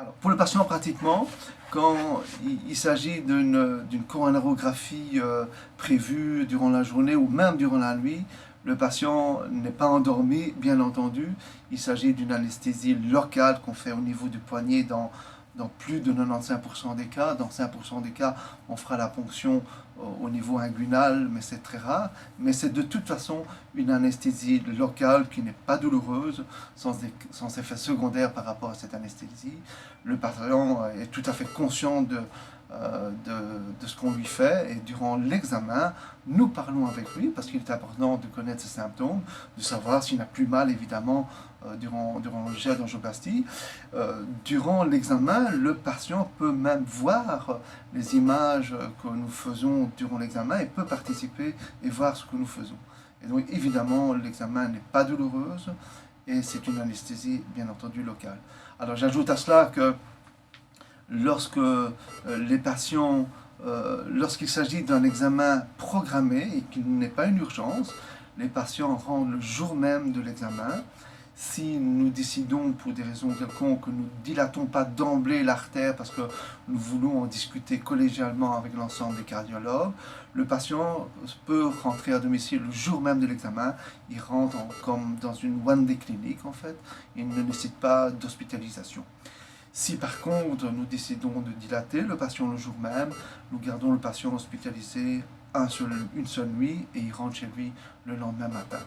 Alors, pour le patient, pratiquement, quand il s'agit d'une coronarographie prévue durant la journée ou même durant la nuit, le patient n'est pas endormi, bien entendu. Il s'agit d'une anesthésie locale qu'on fait au niveau du poignet dans plus de 95% des cas. Dans 5% des cas, on fera la ponction au niveau inguinal, mais c'est très rare. Mais c'est de toute façon une anesthésie locale qui n'est pas douloureuse, sans effet secondaire par rapport à cette anesthésie. Le patient est tout à fait conscient de ce qu'on lui fait et durant l'examen, nous parlons avec lui parce qu'il est important de connaître ses symptômes, de savoir s'il n'a plus mal évidemment durant le jet d'angioplastie. Durant l'examen, le patient peut même voir les images que nous faisons durant l'examen et peut participer et voir ce que nous faisons. Et donc évidemment, l'examen n'est pas douloureuse et c'est une anesthésie bien entendu locale. Alors j'ajoute à cela que lorsque les patients, lorsqu'il s'agit d'un examen programmé et qu'il n'est pas une urgence, les patients rentrent le jour même de l'examen. Si nous décidons pour des raisons quelconques que nous ne dilatons pas d'emblée l'artère parce que nous voulons en discuter collégialement avec l'ensemble des cardiologues, le patient peut rentrer à domicile le jour même de l'examen. Il rentre comme dans une one-day clinique en fait. Il ne nécessite pas d'hospitalisation. Si par contre nous décidons de dilater le patient le jour même, nous gardons le patient hospitalisé une seule nuit et il rentre chez lui le lendemain matin.